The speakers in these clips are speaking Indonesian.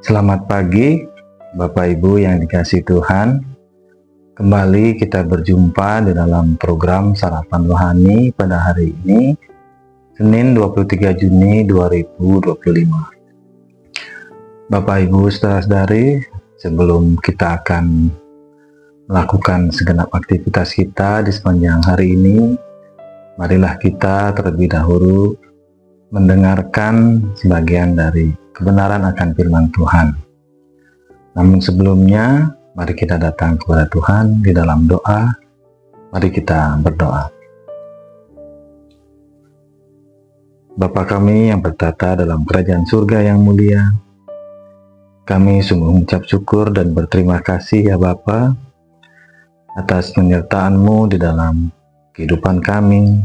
Selamat pagi, Bapak Ibu yang dikasihi Tuhan. Kembali kita berjumpa di dalam program Sarapan Rohani pada hari ini, Senin 23 Juni 2025. Bapak Ibu saudara-saudari, sebelum kita akan melakukan segenap aktivitas kita di sepanjang hari ini, marilah kita terlebih dahulu mendengarkan sebagian dari kebenaran akan firman Tuhan. Namun sebelumnya, mari kita datang kepada Tuhan di dalam doa. Mari kita berdoa. Bapa kami yang bertata dalam kerajaan surga yang mulia, kami sungguh mengucap syukur dan berterima kasih ya Bapa atas penyertaan-Mu di dalam kehidupan kami,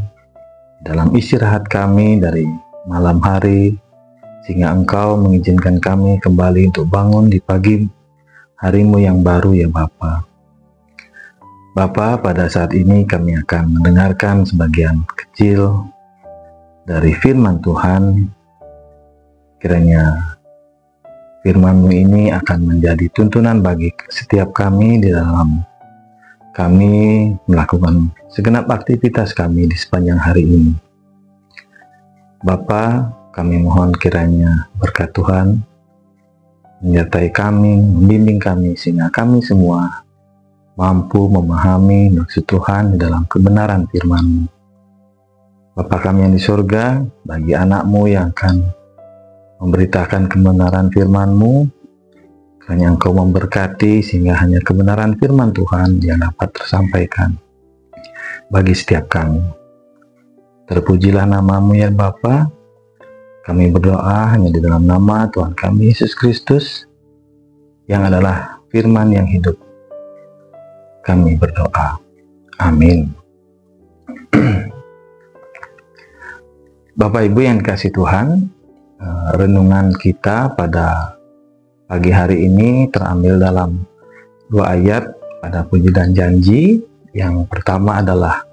dalam istirahat kami dari malam hari, sehingga Engkau mengizinkan kami kembali untuk bangun di pagi hari-Mu yang baru ya Bapa. Bapa, pada saat ini kami akan mendengarkan sebagian kecil dari firman Tuhan. Kiranya firman-Mu ini akan menjadi tuntunan bagi setiap kami di dalam kami melakukan segenap aktivitas kami di sepanjang hari ini. Bapa, kami mohon kiranya berkat Tuhan menyertai kami, membimbing kami, sehingga kami semua mampu memahami maksud Tuhan di dalam kebenaran firman-Mu. Bapa kami yang di surga, bagi anak-Mu yang akan memberitakan kebenaran firman-Mu, kiranya Engkau memberkati sehingga hanya kebenaran firman Tuhan yang dapat tersampaikan bagi setiap kami. Terpujilah nama-Mu ya Bapa. Kami berdoa hanya di dalam nama Tuhan kami Yesus Kristus yang adalah firman yang hidup. Kami berdoa. Amin. Bapak Ibu yang dikasihi Tuhan, renungan kita pada pagi hari ini terambil dalam dua ayat pada Puji dan Janji. Yang pertama adalah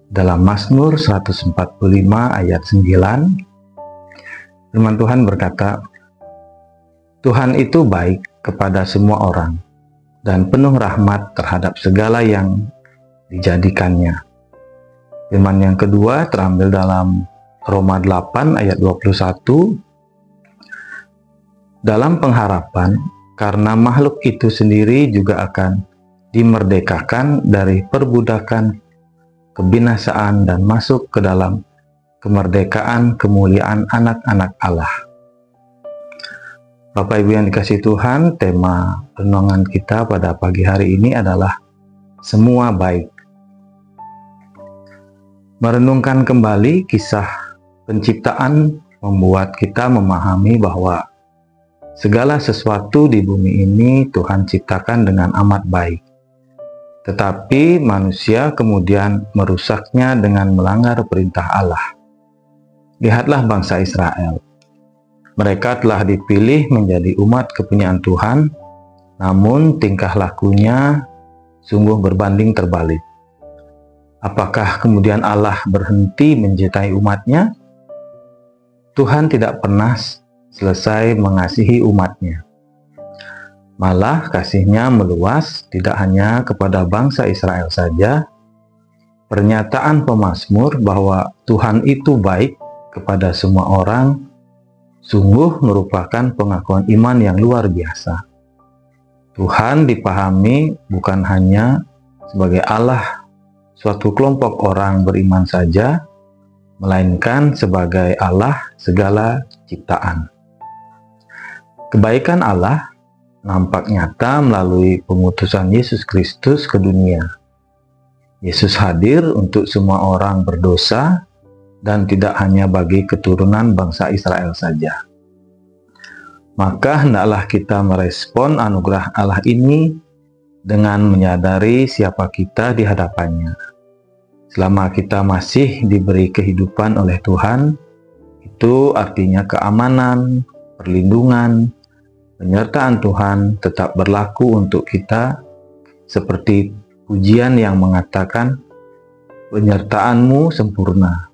dalam Mazmur 145 ayat 9. Firman Tuhan berkata, Tuhan itu baik kepada semua orang dan penuh rahmat terhadap segala yang dijadikannya. Firman yang kedua terambil dalam Roma 8 ayat 21. Dalam pengharapan, karena makhluk itu sendiri juga akan dimerdekakan dari perbudakan kebinasaan dan masuk ke dalam kemerdekaan kemuliaan anak-anak Allah. Bapak Ibu yang dikasihi Tuhan, tema renungan kita pada pagi hari ini adalah semua baik. Merenungkan kembali kisah penciptaan membuat kita memahami bahwa segala sesuatu di bumi ini Tuhan ciptakan dengan amat baik. Tetapi manusia kemudian merusaknya dengan melanggar perintah Allah. Lihatlah bangsa Israel. Mereka telah dipilih menjadi umat kepunyaan Tuhan, namun tingkah lakunya sungguh berbanding terbalik. Apakah kemudian Allah berhenti mencintai umatnya? Tuhan tidak pernah selesai mengasihi umatnya. Malah kasih-Nya meluas tidak hanya kepada bangsa Israel saja. Pernyataan pemazmur bahwa Tuhan itu baik kepada semua orang sungguh merupakan pengakuan iman yang luar biasa. Tuhan dipahami bukan hanya sebagai Allah suatu kelompok orang beriman saja, melainkan sebagai Allah segala ciptaan. Kebaikan Allah nampak nyata melalui pengutusan Yesus Kristus ke dunia. Yesus hadir untuk semua orang berdosa dan tidak hanya bagi keturunan bangsa Israel saja. Maka hendaklah kita merespon anugerah Allah ini dengan menyadari siapa kita di hadapannya. Selama kita masih diberi kehidupan oleh Tuhan, itu artinya keamanan, perlindungan, penyertaan Tuhan tetap berlaku untuk kita, seperti pujian yang mengatakan, penyertaan-Mu sempurna,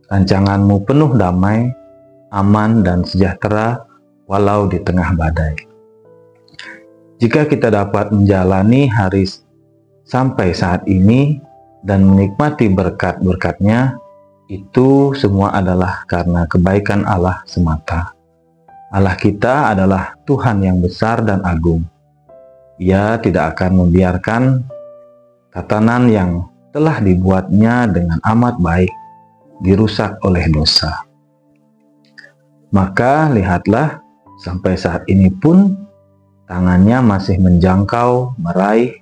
rancangan-Mu penuh damai, aman dan sejahtera walau di tengah badai. Jika kita dapat menjalani hari sampai saat ini dan menikmati berkat-berkatnya, itu semua adalah karena kebaikan Allah semata. Allah kita adalah Tuhan yang besar dan agung. Ia tidak akan membiarkan tatanan yang telah dibuatnya dengan amat baik dirusak oleh dosa. Maka lihatlah, sampai saat ini pun tangannya masih menjangkau, meraih,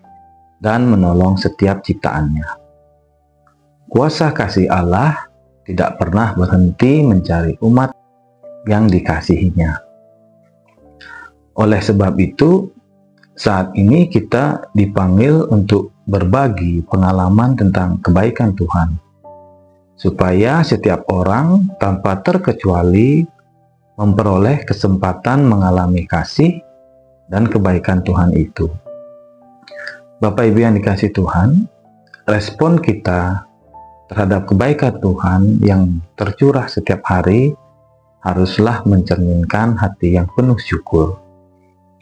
dan menolong setiap ciptaannya. Kuasa kasih Allah tidak pernah berhenti mencari umat yang dikasihinya. Oleh sebab itu, saat ini kita dipanggil untuk berbagi pengalaman tentang kebaikan Tuhan, supaya setiap orang tanpa terkecuali memperoleh kesempatan mengalami kasih dan kebaikan Tuhan itu. Bapak Ibu yang dikasihi Tuhan, respon kita terhadap kebaikan Tuhan yang tercurah setiap hari haruslah mencerminkan hati yang penuh syukur,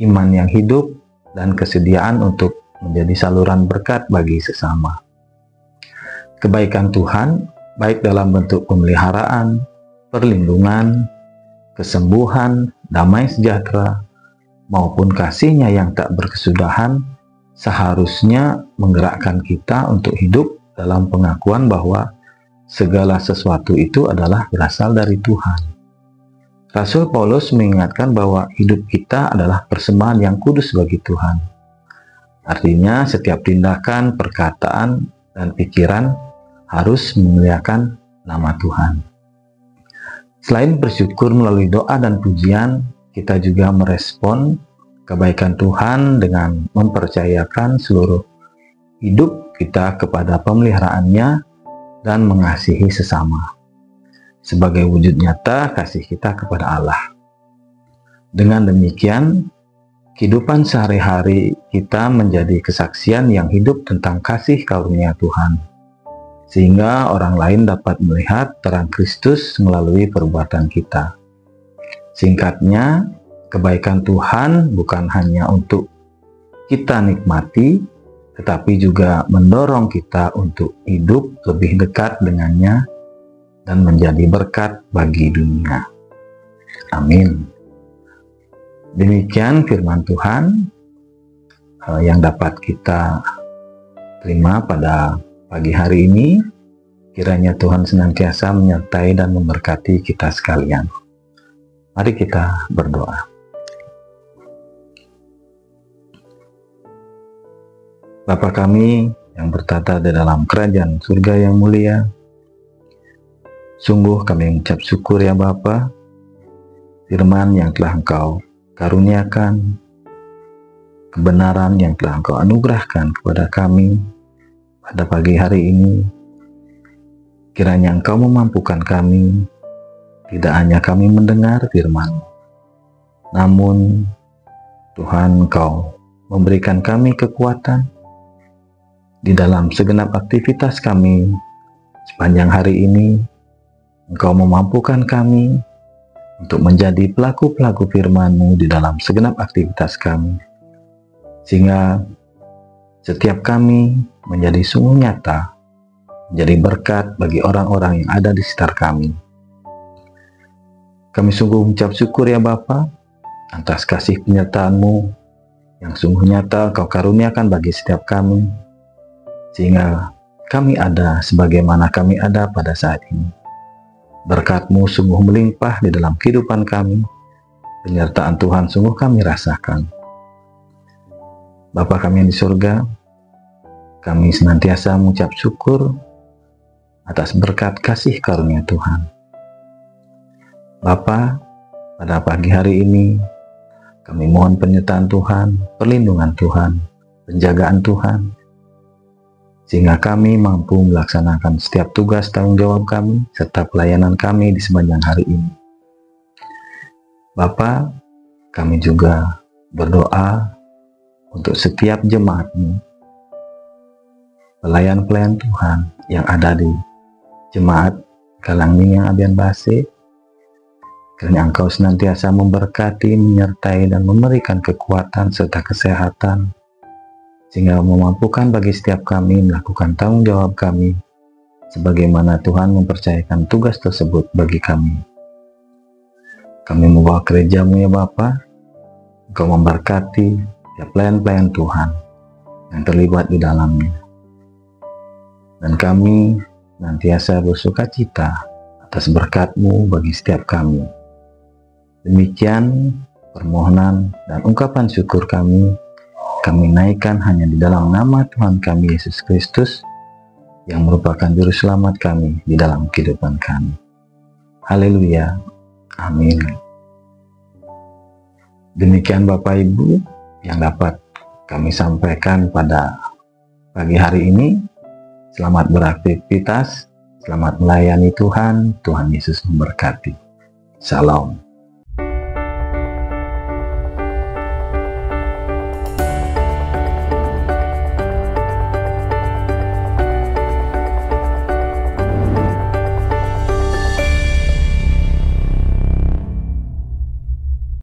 iman yang hidup, dan kesediaan untuk menjadi saluran berkat bagi sesama. Kebaikan Tuhan baik dalam bentuk pemeliharaan, perlindungan, kesembuhan, damai sejahtera, maupun kasih-Nya yang tak berkesudahan, seharusnya menggerakkan kita untuk hidup dalam pengakuan bahwa segala sesuatu itu adalah berasal dari Tuhan. Rasul Paulus mengingatkan bahwa hidup kita adalah persembahan yang kudus bagi Tuhan. Artinya setiap tindakan, perkataan, dan pikiran harus memuliakan nama Tuhan. Selain bersyukur melalui doa dan pujian, kita juga merespon kebaikan Tuhan dengan mempercayakan seluruh hidup kita kepada pemeliharaannya dan mengasihi sesama, sebagai wujud nyata kasih kita kepada Allah. Dengan demikian, kehidupan sehari-hari kita menjadi kesaksian yang hidup tentang kasih karunia Tuhan, sehingga orang lain dapat melihat terang Kristus melalui perbuatan kita. Singkatnya, kebaikan Tuhan bukan hanya untuk kita nikmati, tetapi juga mendorong kita untuk hidup lebih dekat dengannya dan menjadi berkat bagi dunia. Amin. Demikian firman Tuhan yang dapat kita terima pada pagi hari ini. Kiranya Tuhan senantiasa menyertai dan memberkati kita sekalian. Mari kita berdoa. Bapa kami yang bertata di dalam kerajaan surga yang mulia, sungguh kami mengucap syukur ya Bapa, firman yang telah Engkau karuniakan, kebenaran yang telah Engkau anugerahkan kepada kami pada pagi hari ini. Kiranya Engkau memampukan kami, tidak hanya kami mendengar firman, namun Tuhan Engkau memberikan kami kekuatan di dalam segenap aktivitas kami sepanjang hari ini. Engkau memampukan kami untuk menjadi pelaku-pelaku firman-Mu di dalam segenap aktivitas kami, sehingga setiap kami menjadi sungguh nyata, menjadi berkat bagi orang-orang yang ada di sekitar kami. Kami sungguh mengucap syukur ya Bapa atas kasih penyertaan-Mu yang sungguh nyata Kau karuniakan bagi setiap kami, sehingga kami ada sebagaimana kami ada pada saat ini. Berkat-Mu sungguh melimpah di dalam kehidupan kami, penyertaan Tuhan sungguh kami rasakan. Bapa kami yang di surga, kami senantiasa mengucap syukur atas berkat kasih karunia Tuhan. Bapa, pada pagi hari ini kami mohon penyertaan Tuhan, perlindungan Tuhan, penjagaan Tuhan, sehingga kami mampu melaksanakan setiap tugas tanggung jawab kami serta pelayanan kami di sepanjang hari ini. Bapa, kami juga berdoa untuk setiap jemaat-Mu, pelayan-pelayan Tuhan yang ada di Jemaat Galangmingang Abian Base, Kiranya Engkau senantiasa memberkati, menyertai, dan memberikan kekuatan serta kesehatan, sehingga memampukan bagi setiap kami melakukan tanggung jawab kami, sebagaimana Tuhan mempercayakan tugas tersebut bagi kami. Kami membawa gereja-Mu ya Bapa, Engkau memberkati ya pelayan-pelayan Tuhan yang terlibat di dalamnya. Dan kami senantiasa bersuka cita atas berkat-Mu bagi setiap kami. Demikian permohonan dan ungkapan syukur kami naikkan hanya di dalam nama Tuhan kami Yesus Kristus, yang merupakan juru selamat kami di dalam kehidupan kami. Haleluya. Amin. Demikian Bapak Ibu yang dapat kami sampaikan pada pagi hari ini. Selamat beraktivitas, selamat melayani Tuhan. Tuhan Yesus memberkati. Shalom.